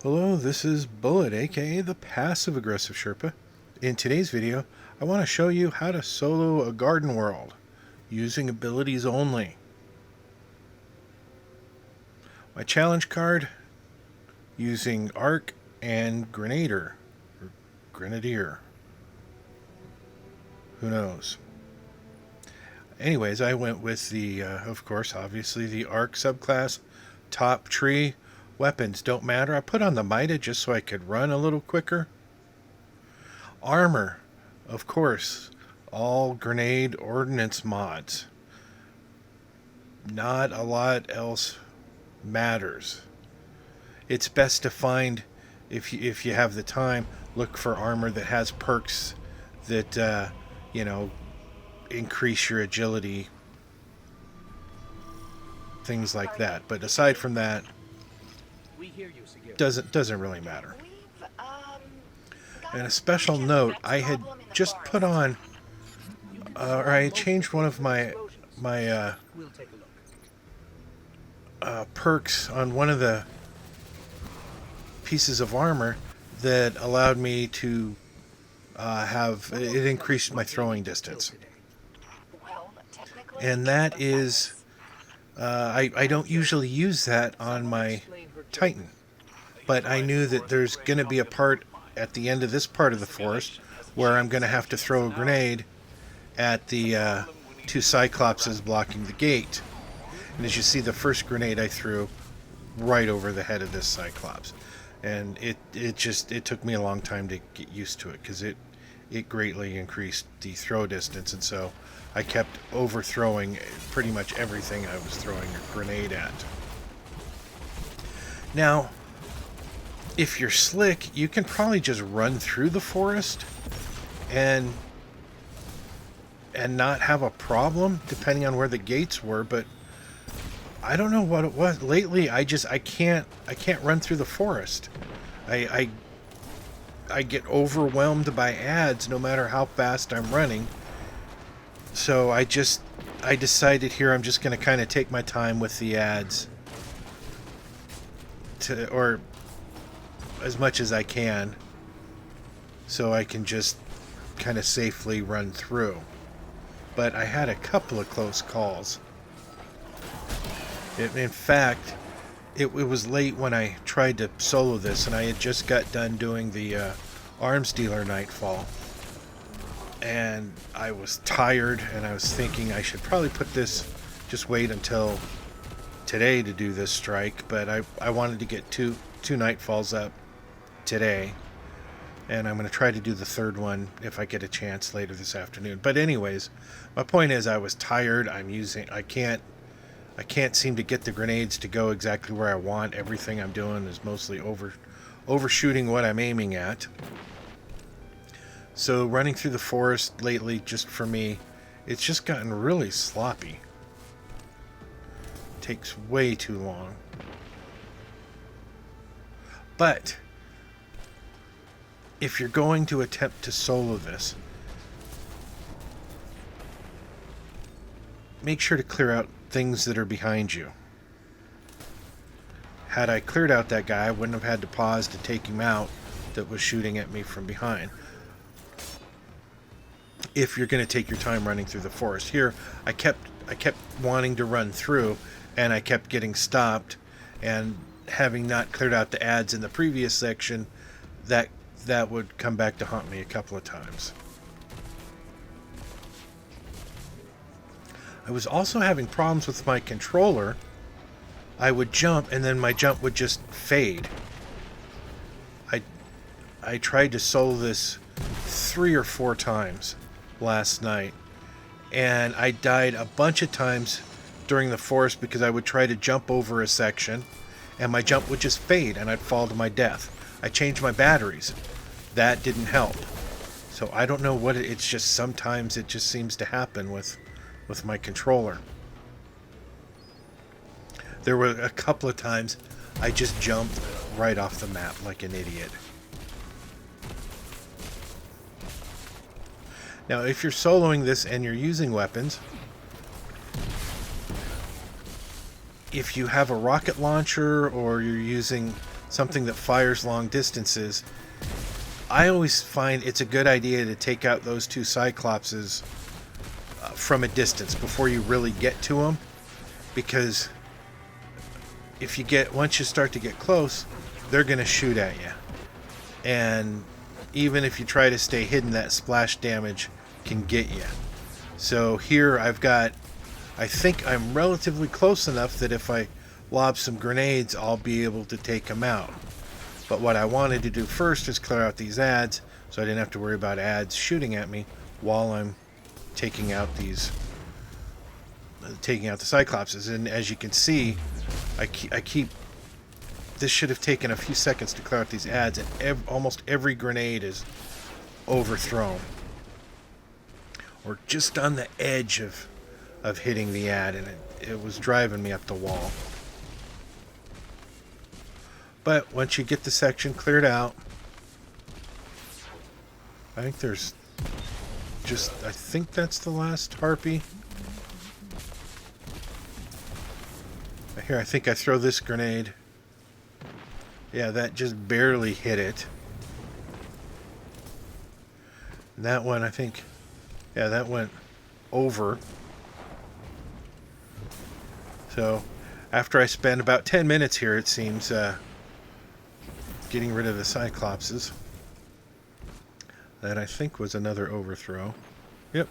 Hello, this is Bullet, aka the Passive Aggressive Sherpa. In today's video, I want to show you how to solo a garden world using abilities only. My challenge card, using Arc and Grenadier, or Grenadier. Who knows? Anyways, I went with the, of course, obviously the Arc subclass, top tree. Weapons don't matter. I put on the Mida just so I could run a little quicker. Armor, of course, all grenade ordnance mods. Not a lot else matters. It's best to find, if you have the time, look for armor that has perks that, increase your agility. Things like that. But aside from that, doesn't really matter. And a special note, I had just put on, or I changed one of my perks on one of the pieces of armor that allowed me to it increased my throwing distance. And that is, I don't usually use that on my Titan, but I knew that there's going to be a part at the end of this part of the forest where I'm going to have to throw a grenade at the two Cyclopses blocking the gate. And as you see, the first grenade I threw right over the head of this Cyclops, and it took me a long time to get used to it because it greatly increased the throw distance, and so I kept overthrowing pretty much everything I was throwing a grenade at. Now, if you're slick, you can probably just run through the forest and not have a problem, depending on where the gates were. But I don't know what it was. Lately, I can't run through the forest. I get overwhelmed by ads no matter how fast I'm running. So I decided here I'm just going to kind of take my time with the ads, or as much as I can, so I can just kind of safely run through. But I had a couple of close calls. In fact, it was late when I tried to solo this, and I had just got done doing the arms dealer Nightfall, and I was tired, and I was thinking I should probably just wait until today to do this strike, but I wanted to get two Nightfalls up today, and I'm going to try to do the third one if I get a chance later this afternoon. But anyways, my point is I was tired. I can't seem to get the grenades to go exactly where I want. Everything I'm doing is mostly overshooting what I'm aiming at. So running through the forest lately, just for me, it's just gotten really sloppy. Takes way too long. But if you're going to attempt to solo this, make sure to clear out things that are behind you. Had I cleared out that guy, I wouldn't have had to pause to take him out that was shooting at me from behind. If you're going to take your time running through the forest. Here, I kept wanting to run through, and I kept getting stopped, and having not cleared out the ads in the previous section, that would come back to haunt me a couple of times. I was also having problems with my controller. I would jump, and then my jump would just fade. I tried to solo this 3 or 4 times last night, and I died a bunch of times during the forest because I would try to jump over a section, and my jump would just fade, and I'd fall to my death. I changed my batteries. That didn't help. So I don't know what it's just sometimes it just seems to happen with my controller. There were a couple of times I just jumped right off the map like an idiot. Now, if you're soloing this and you're using weapons, if you have a rocket launcher or you're using something that fires long distances, I always find it's a good idea to take out those two Cyclopses from a distance before you really get to them, because once you start to get close, they're going to shoot at you. And even if you try to stay hidden, that splash damage can get you. So here I think I'm relatively close enough that if I lob some grenades, I'll be able to take them out. But what I wanted to do first is clear out these ads, so I didn't have to worry about ads shooting at me while I'm taking out the Cyclopses. And as you can see, I keep this should have taken a few seconds to clear out these ads, and almost every grenade is overthrown or just on the edge of hitting the ad, and it was driving me up the wall. But once you get the section cleared out, I think I think that's the last harpy. Here, I think I throw this grenade. Yeah, that just barely hit it. And that one, I think, yeah, that went over. So, after I spend about 10 minutes here, it seems, getting rid of the Cyclopses. That, I think, was another overthrow. Yep.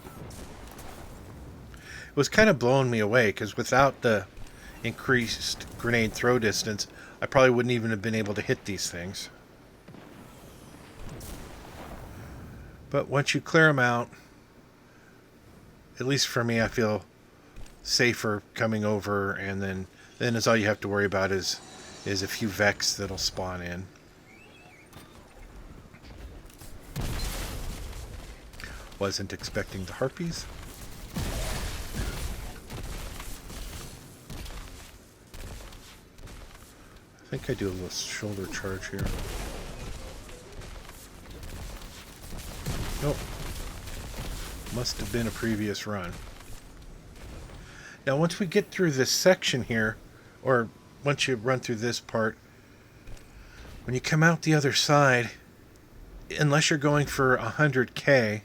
It was kind of blowing me away, because without the increased grenade throw distance, I probably wouldn't even have been able to hit these things. But once you clear them out, at least for me, I feel safer coming over, and then is all you have to worry about is a few Vex that'll spawn in. Wasn't expecting the harpies. I think I do a little shoulder charge here. Nope. Must have been a previous run. Now once we get through this section here, or once you run through this part, when you come out the other side, unless you're going for 100k,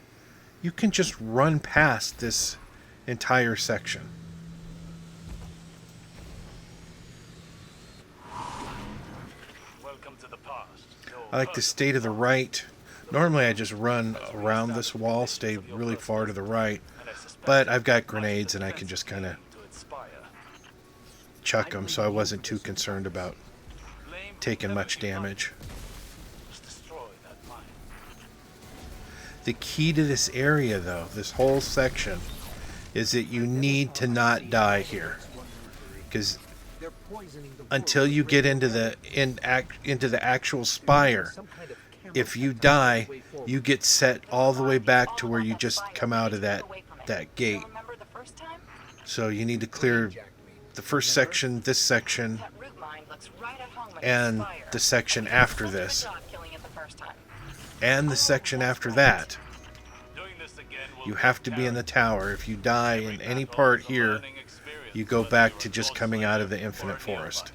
you can just run past this entire section. Welcome to the past. I like to stay to the right. Normally I just run around this wall, stay really far to the right, but I've got grenades and I can just kind of chuck them, so I wasn't too concerned about taking much damage. The key to this area, though, this whole section, is that you need to not die here, because until you get into the actual spire, if you die, you get set all the way back to where you just come out of that gate. So you need to clear the first section, this section, and the section after this, and the section after that. You have to be in the tower. If you die in any part here, you go back to just coming out of the infinite forest,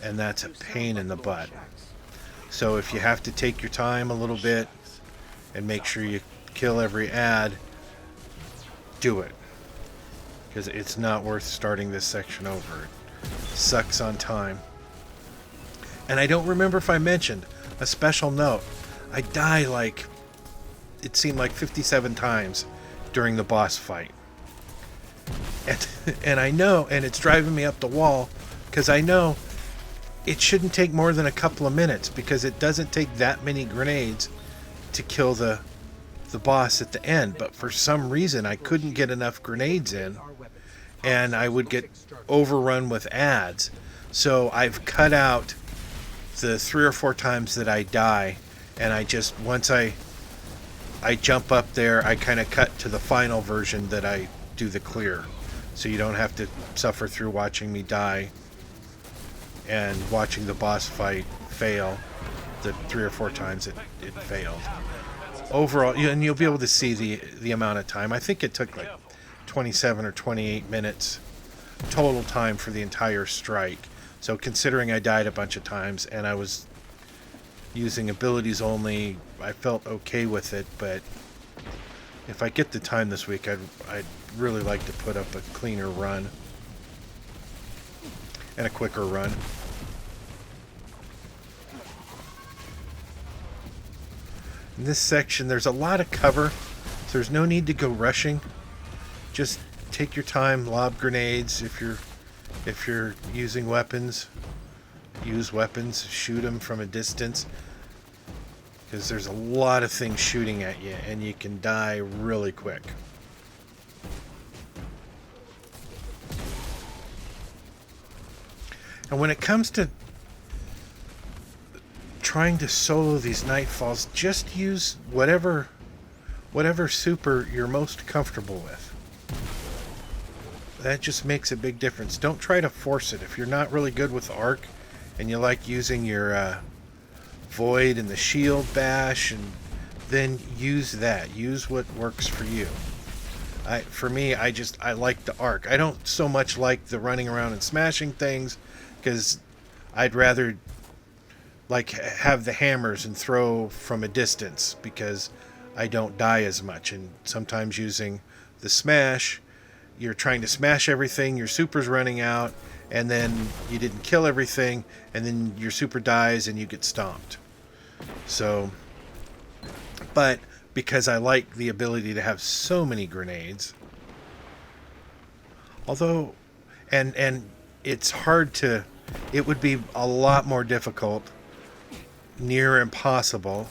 and that's a pain in the butt. So if you have to take your time a little bit and make sure you kill every ad, do it, because it's not worth starting this section over. It sucks on time. And I don't remember if I mentioned a special note. I die like, it seemed like 57 times during the boss fight. And I know, and it's driving me up the wall, because I know it shouldn't take more than a couple of minutes, because it doesn't take that many grenades to kill the boss at the end. But for some reason I couldn't get enough grenades in, and I would get overrun with ads. So I've cut out the 3 or 4 times that I die, and I just, once I jump up there, I kind of cut to the final version that I do the clear, so you don't have to suffer through watching me die and watching the boss fight fail the 3 or 4 times it failed. Overall, and you'll be able to see the amount of time. I think it took like 27 or 28 minutes total time for the entire strike. So considering I died a bunch of times and I was using abilities only, I felt okay with it, but if I get the time this week, I'd really like to put up a cleaner run and a quicker run. In this section, there's a lot of cover, so there's no need to go rushing. Just take your time, lob grenades. If you're using weapons, use weapons, shoot them from a distance, because there's a lot of things shooting at you, and you can die really quick. And when it comes to trying to solo these Nightfalls, just use whatever super you're most comfortable with. That just makes a big difference. Don't try to force it. If you're not really good with Arc and you like using your Void and the Shield Bash, and then use that. Use what works for you. For me, I like the Arc. I don't so much like the running around and smashing things, because I'd rather like have the hammers and throw from a distance, because I don't die as much. And sometimes using the smash, you're trying to smash everything, your super's running out, and then you didn't kill everything, and then your super dies and you get stomped. So, but because I like the ability to have so many grenades, although, and it's hard to, it would be a lot more difficult, near impossible,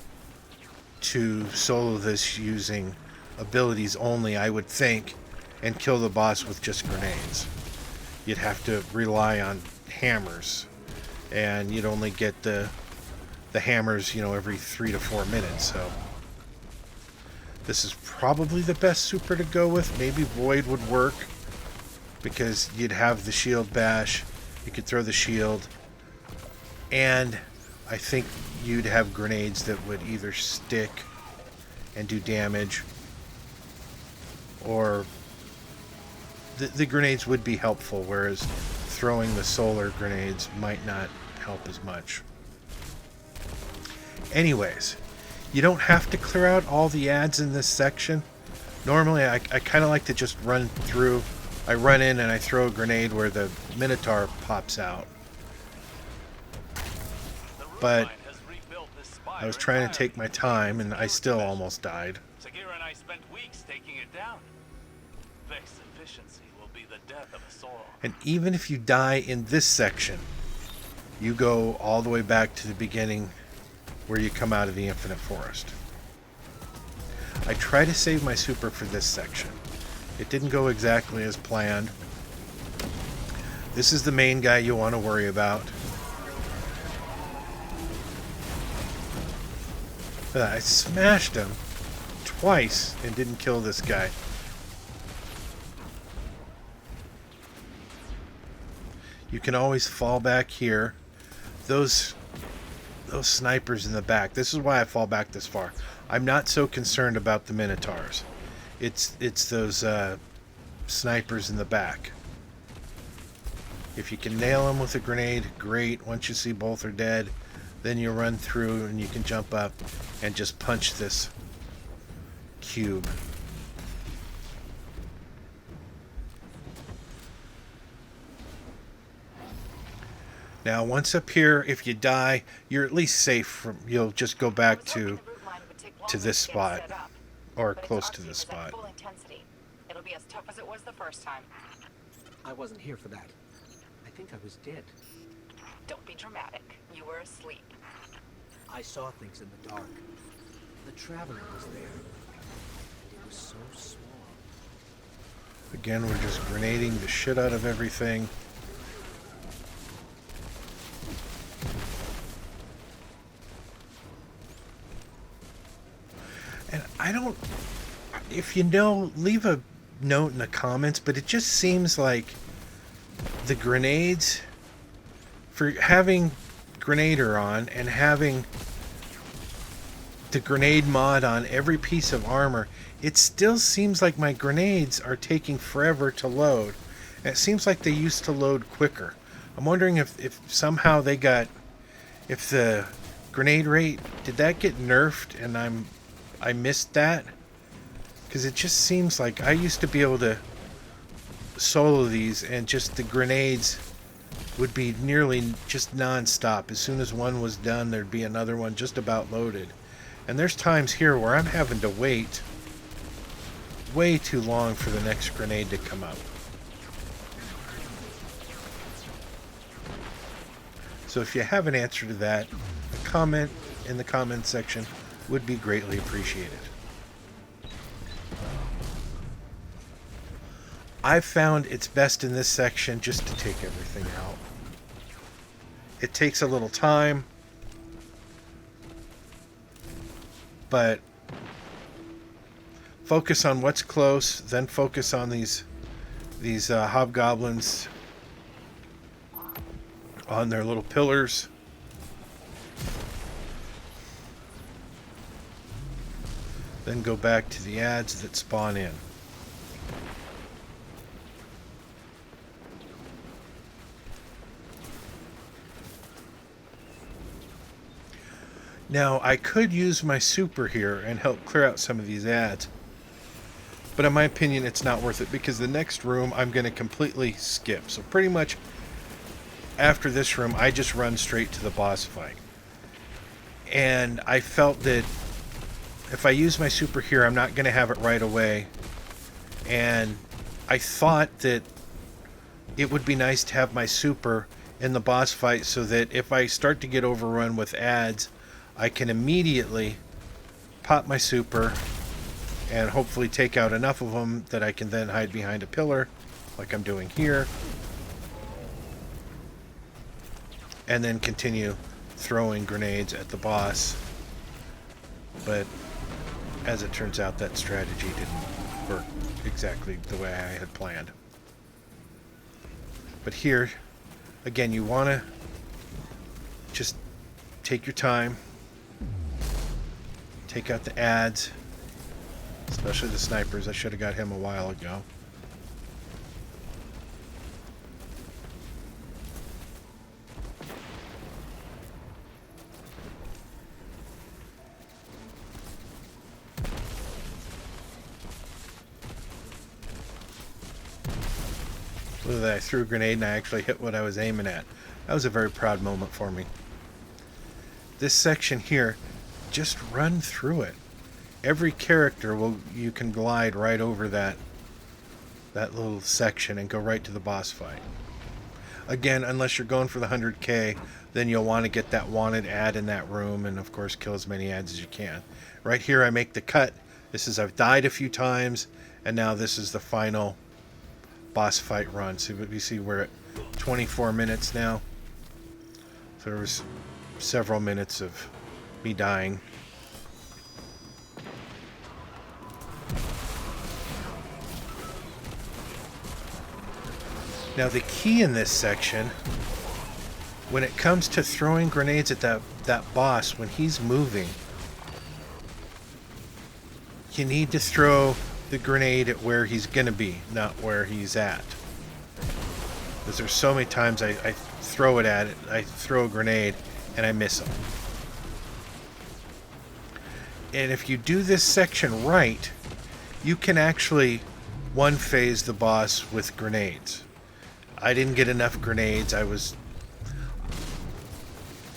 to solo this using abilities only, I would think, and kill the boss with just grenades. You'd have to rely on hammers, and you'd only get the hammers, every 3 to 4 minutes. So this is probably the best super to go with. Maybe Void would work, because you'd have the shield bash, you could throw the shield, and I think you'd have grenades that would either stick and do damage, or the grenades would be helpful, whereas throwing the solar grenades might not help as much. Anyways, you don't have to clear out all the ads in this section. Normally, I kind of like to just run through. I run in and I throw a grenade where the Minotaur pops out. But I was trying to take my time, and I still almost died. Sagira and I spent weeks taking it down. Vex efficiency will be the death of us all. And even if you die in this section, you go all the way back to the beginning where you come out of the Infinite Forest. I try to save my super for this section. It didn't go exactly as planned. This is the main guy you want to worry about. I smashed him twice and didn't kill this guy. You can always fall back here. Those snipers in the back. This is why I fall back this far. I'm not so concerned about the Minotaurs. It's those snipers in the back. If you can nail them with a grenade, great. Once you see both are dead, then you run through and you can jump up and just punch this cube. Now, once up here, if you die, you're at least safe from. You'll just go back to this spot, or close to this spot. It'll be as tough as it was the first time. I wasn't here for that. I think I was dead. Don't be dramatic. You were asleep. I saw things in the dark. The Traveler was there. And it was so small. Again, we're just grenading the shit out of everything. And I don't... If you know, leave a note in the comments, but it just seems like the grenades, for having Grenader on and having the grenade mod on every piece of armor, it still seems like my grenades are taking forever to load. And it seems like they used to load quicker. I'm wondering if somehow they got, if the grenade rate, did that get nerfed and I missed that? Because it just seems like I used to be able to solo these and just the grenades would be nearly just non-stop. As soon as one was done, there'd be another one just about loaded. And there's times here where I'm having to wait way too long for the next grenade to come up. So if you have an answer to that, a comment in the comment section would be greatly appreciated. I've found it's best in this section just to take everything out. It takes a little time, but focus on what's close, then focus on these hobgoblins on their little pillars. Then go back to the ads that spawn in. Now, I could use my super here and help clear out some of these ads, but in my opinion, it's not worth it because the next room I'm going to completely skip. So pretty much after this room, I just run straight to the boss fight. And I felt that if I use my super here, I'm not going to have it right away. And I thought that it would be nice to have my super in the boss fight so that if I start to get overrun with ads, I can immediately pop my super and hopefully take out enough of them that I can then hide behind a pillar like I'm doing here, and then continue throwing grenades at the boss. But as it turns out, that strategy didn't work exactly the way I had planned. But here again, you want to just take your time. Take out the ads, especially the snipers. I should have got him a while ago. Look at that, I threw a grenade and I actually hit what I was aiming at. That was a very proud moment for me. This section here, just run through it. Every character you can glide right over that little section and go right to the boss fight. Again, unless you're going for the 100k, then you'll want to get that wanted ad in that room and of course kill as many ads as you can. Right here I make the cut. This is, I've died a few times and now this is the final boss fight run. So you see we're at 24 minutes now. So there was several minutes of me dying. Now the key in this section, when it comes to throwing grenades at that boss, when he's moving, you need to throw the grenade at where he's gonna be, not where he's at. Because there's so many times I throw it at it, I throw a grenade and I miss him. And if you do this section right, you can actually one-phase the boss with grenades. I didn't get enough grenades. I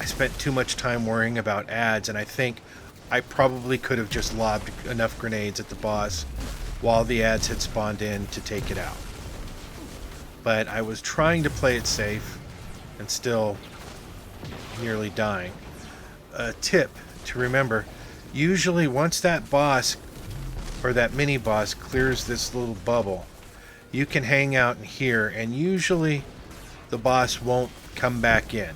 spent too much time worrying about ads, and I think I probably could have just lobbed enough grenades at the boss while the ads had spawned in to take it out. But I was trying to play it safe and still nearly dying. A tip to remember, usually once that boss or that mini boss clears this little bubble, you can hang out in here and usually the boss won't come back in.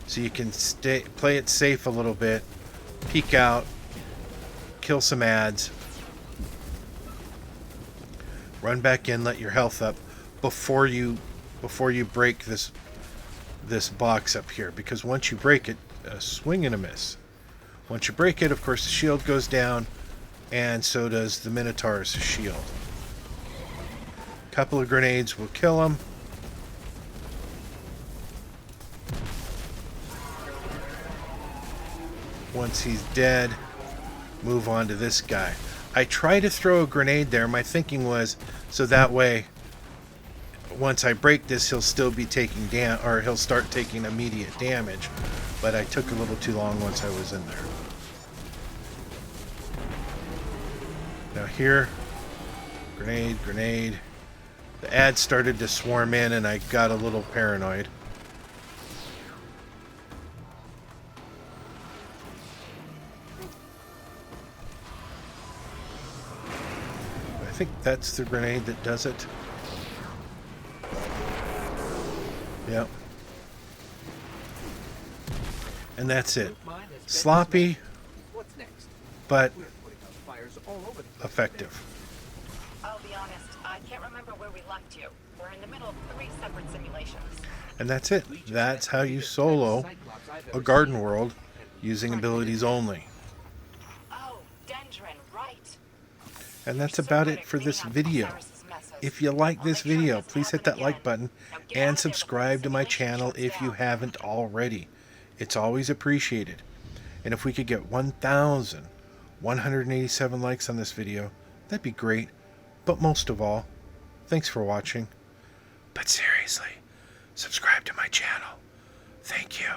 So you can play it safe a little bit, peek out, kill some ads, run back in, let your health up before you break this box up here, because once you break it, a swing and a miss. Once you break it, of course, the shield goes down, and so does the Minotaur's shield. A couple of grenades will kill him. Once he's dead, move on to this guy. I try to throw a grenade there. My thinking was so that way once I break this, he'll still be taking or he'll start taking immediate damage. But I took a little too long once I was in there. Now here, grenade, grenade. The ads started to swarm in and I got a little paranoid. I think that's the grenade that does it. Yep. And that's it. Sloppy, but effective. I'll be honest, I can't remember where we left you. We're in the middle of 3 separate simulations. And that's it. That's how you solo a garden world using abilities only. Oh, Dendron, right. And that's about it for this video. If you like this video, please hit that like button and subscribe to my channel if you haven't already. It's always appreciated. And if we could get 1,187 likes on this video, that'd be great. But most of all, thanks for watching. But seriously, subscribe to my channel. Thank you.